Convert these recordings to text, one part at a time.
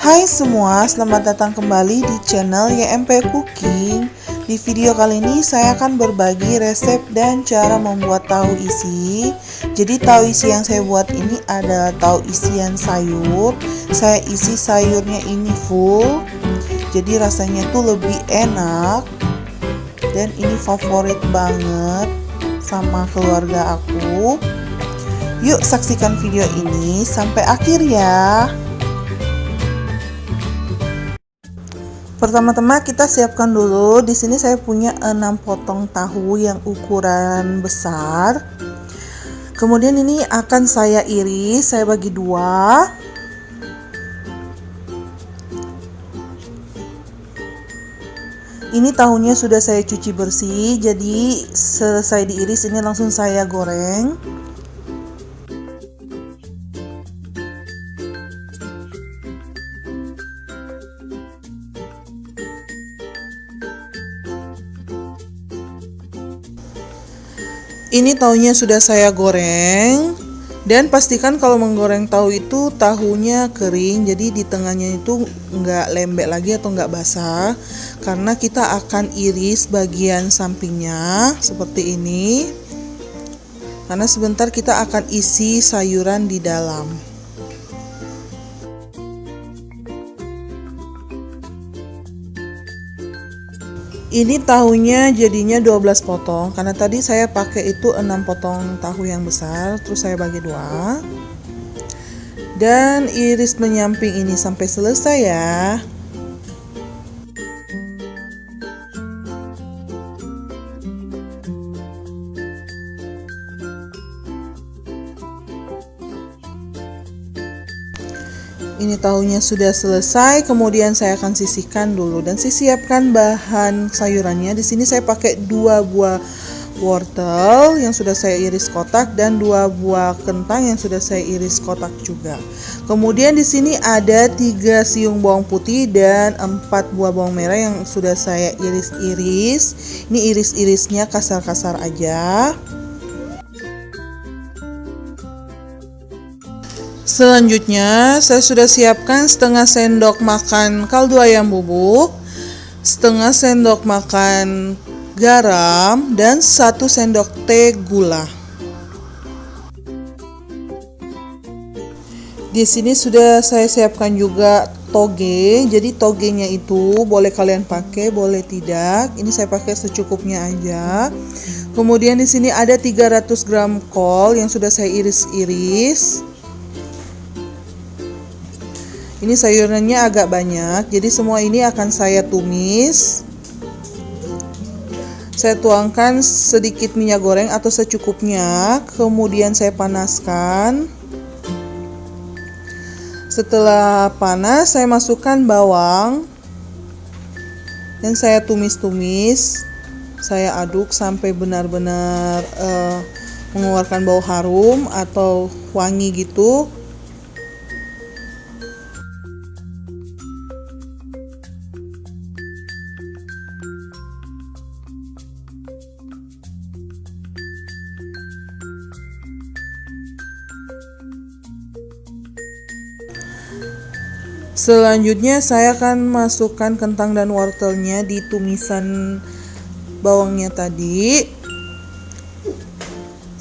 Hai semua, selamat datang kembali di channel YMP Cooking. Di video kali ini saya akan berbagi resep dan cara membuat tahu isi. Jadi tahu isi yang saya buat ini adalah tahu isian sayur. Saya isi sayurnya ini full. Jadi rasanya tuh lebih enak. Dan ini favorit banget sama keluarga aku. Yuk saksikan video ini sampai akhir ya. Pertama-tama kita siapkan dulu. Di sini saya punya 6 potong tahu yang ukuran besar. Kemudian ini akan saya iris, saya bagi dua. Ini tahunya sudah saya cuci bersih, jadi selesai diiris ini langsung saya goreng. Ini tahunya sudah saya goreng, dan pastikan kalau menggoreng tahu itu tahunya kering, jadi di tengahnya itu nggak lembek lagi atau nggak basah, karena kita akan iris bagian sampingnya seperti ini, karena sebentar kita akan isi sayuran di dalam. Ini tahunya jadinya 12 potong, karena tadi saya pakai itu 6 potong tahu yang besar, terus saya bagi dua. Dan iris menyamping ini sampai selesai ya. Ini tahunya sudah selesai, kemudian saya akan sisihkan dulu dan siapkan bahan sayurannya. Di sini saya pakai 2 buah wortel yang sudah saya iris kotak dan 2 buah kentang yang sudah saya iris kotak juga. Kemudian di sini ada 3 siung bawang putih dan 4 buah bawang merah yang sudah saya iris-iris. Ini iris-irisnya kasar-kasar aja. Selanjutnya saya sudah siapkan setengah sendok makan kaldu ayam bubuk, setengah sendok makan garam, dan 1 sendok teh gula. Di sini sudah saya siapkan juga toge. Jadi togenya itu boleh kalian pakai, boleh tidak. Ini saya pakai secukupnya aja. Kemudian di sini ada 300 gram kol yang sudah saya iris-iris. Ini sayurannya agak banyak, jadi semua ini akan saya tumis. Saya tuangkan sedikit minyak goreng atau secukupnya, kemudian saya panaskan. Setelah panas, saya masukkan bawang dan saya tumis-tumis. Saya aduk sampai benar-benar mengeluarkan bau harum atau wangi gitu. Selanjutnya saya akan masukkan kentang dan wortelnya di tumisan bawangnya tadi.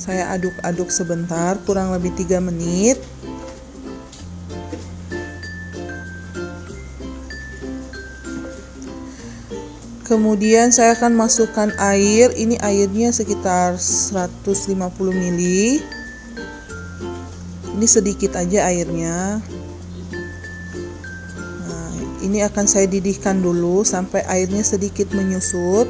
Saya aduk-aduk sebentar, kurang lebih 3 menit. Kemudian saya akan masukkan air. Ini airnya sekitar 150 ml. Ini sedikit aja airnya. Ini akan saya didihkan dulu sampai airnya sedikit menyusut.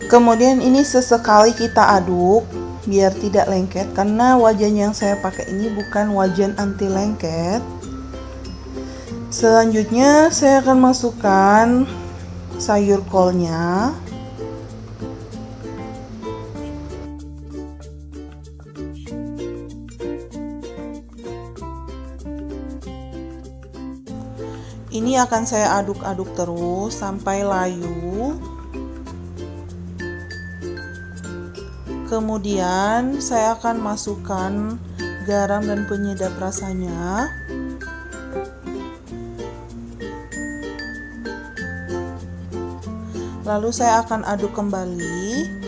Kemudian ini sesekali kita aduk biar tidak lengket, karena wajan yang saya pakai ini bukan wajan anti lengket. Selanjutnya saya akan masukkan sayur kolnya. Ini akan saya aduk-aduk terus sampai layu. Kemudian saya akan masukkan garam dan penyedap rasanya. Lalu saya akan aduk kembali.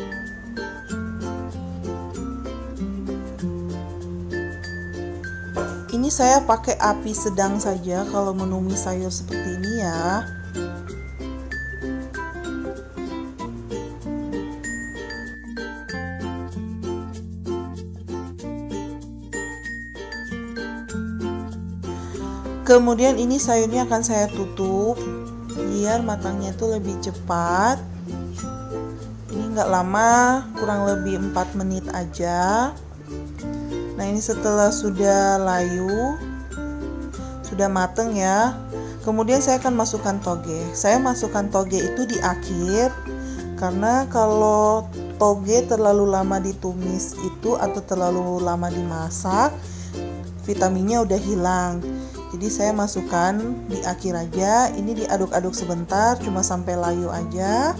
Ini saya pakai api sedang saja kalau menumis sayur seperti ini ya. Kemudian ini sayurnya akan saya tutup biar matangnya itu lebih cepat. Ini nggak lama, kurang lebih 4 menit aja. Nah, ini setelah sudah layu, sudah mateng ya. Kemudian saya akan masukkan toge. Saya masukkan toge itu di akhir, karena kalau toge terlalu lama ditumis itu atau terlalu lama dimasak, vitaminnya udah hilang. Jadi saya masukkan di akhir aja. Ini diaduk-aduk sebentar, cuma sampai layu aja.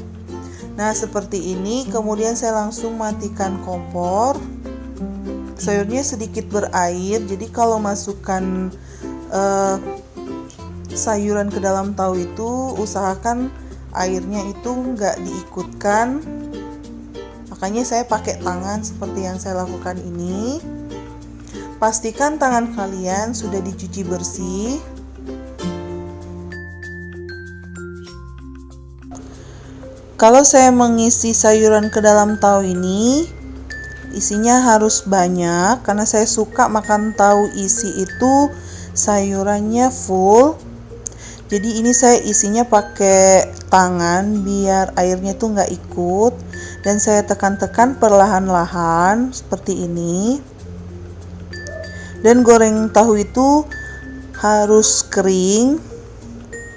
Nah, seperti ini. Kemudian saya langsung matikan kompor. Sayurnya sedikit berair, jadi kalau masukkan sayuran ke dalam tahu itu usahakan airnya itu nggak diikutkan. Makanya saya pakai tangan seperti yang saya lakukan ini. Pastikan tangan kalian sudah dicuci bersih. Kalau saya mengisi sayuran ke dalam tahu ini, isinya harus banyak karena saya suka makan tahu isi itu sayurannya full. Jadi ini saya isinya pakai tangan biar airnya tuh nggak ikut, dan saya tekan-tekan perlahan-lahan seperti ini. Dan goreng tahu itu harus kering,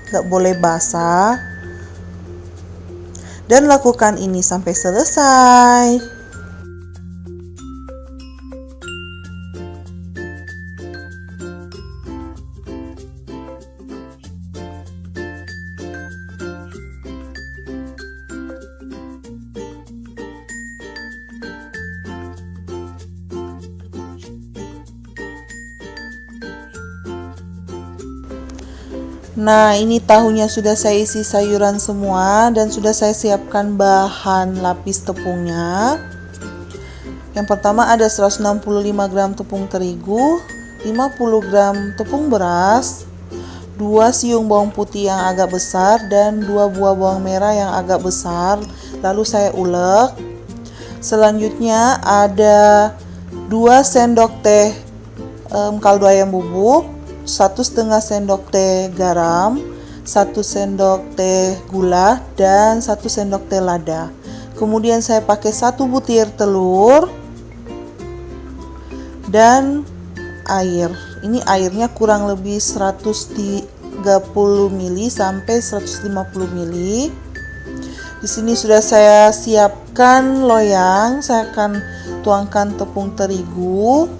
nggak boleh basah. Dan lakukan ini sampai selesai. Nah, ini tahunya sudah saya isi sayuran semua dan sudah saya siapkan bahan lapis tepungnya. Yang pertama ada 165 gram tepung terigu, 50 gram tepung beras, 2 siung bawang putih yang agak besar, dan 2 buah bawang merah yang agak besar. Lalu saya ulek. Selanjutnya ada 2 sendok teh kaldu ayam bubuk, 1,5 sendok teh garam, 1 sendok teh gula, dan 1 sendok teh lada. Kemudian saya pakai 1 butir telur dan air. Ini airnya kurang lebih 130 ml sampai 150 ml. Di sini sudah saya siapkan loyang. Saya akan tuangkan tepung terigu.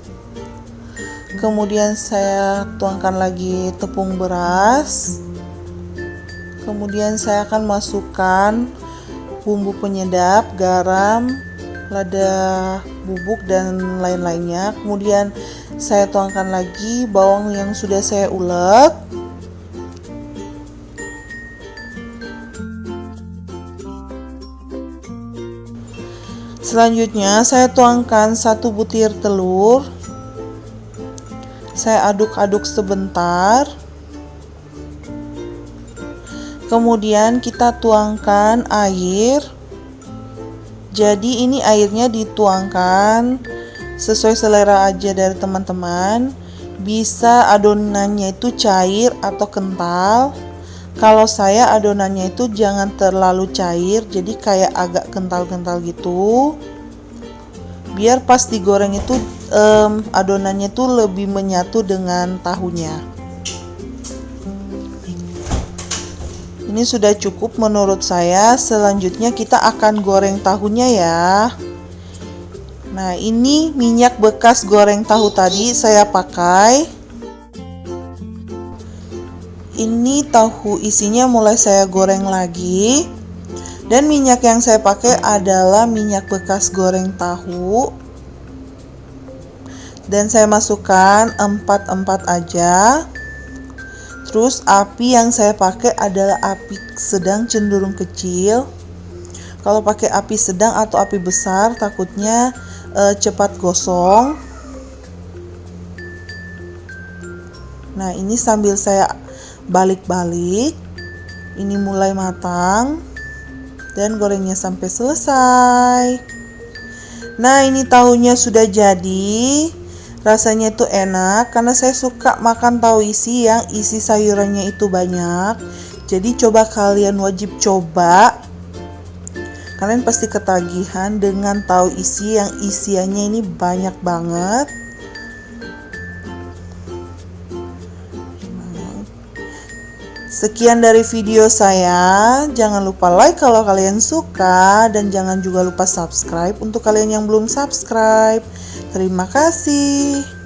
Kemudian saya tuangkan lagi tepung beras. Kemudian saya akan masukkan bumbu penyedap, garam, lada bubuk, dan lain-lainnya. Kemudian saya tuangkan lagi bawang yang sudah saya ulek. Selanjutnya saya tuangkan 1 butir telur. Saya aduk-aduk sebentar. Kemudian kita tuangkan air. Jadi ini airnya dituangkan sesuai selera aja dari teman-teman. Bisa adonannya itu cair atau kental. Kalau saya adonannya itu jangan terlalu cair, jadi kayak agak kental-kental gitu. Biar pas digoreng itu adonannya tuh lebih menyatu dengan tahunya. Ini sudah cukup menurut saya. Selanjutnya kita akan goreng tahunya ya. Nah, ini minyak bekas goreng tahu tadi saya pakai. Ini tahu isinya mulai saya goreng lagi. Dan minyak yang saya pakai adalah minyak bekas goreng tahu. Dan saya masukkan 4 aja. Terus api yang saya pakai adalah api sedang cenderung kecil. Kalau pakai api sedang atau api besar takutnya cepat gosong. Nah, ini sambil saya balik-balik, ini mulai matang dan gorengnya sampai selesai. Nah, ini tahunya sudah jadi. Rasanya itu enak karena saya suka makan tahu isi yang isi sayurannya itu banyak. Jadi coba kalian wajib coba. Kalian pasti ketagihan dengan tahu isi yang isiannya ini banyak banget. Sekian dari video saya. Jangan lupa like kalau kalian suka dan jangan juga lupa subscribe untuk kalian yang belum subscribe. Terima kasih.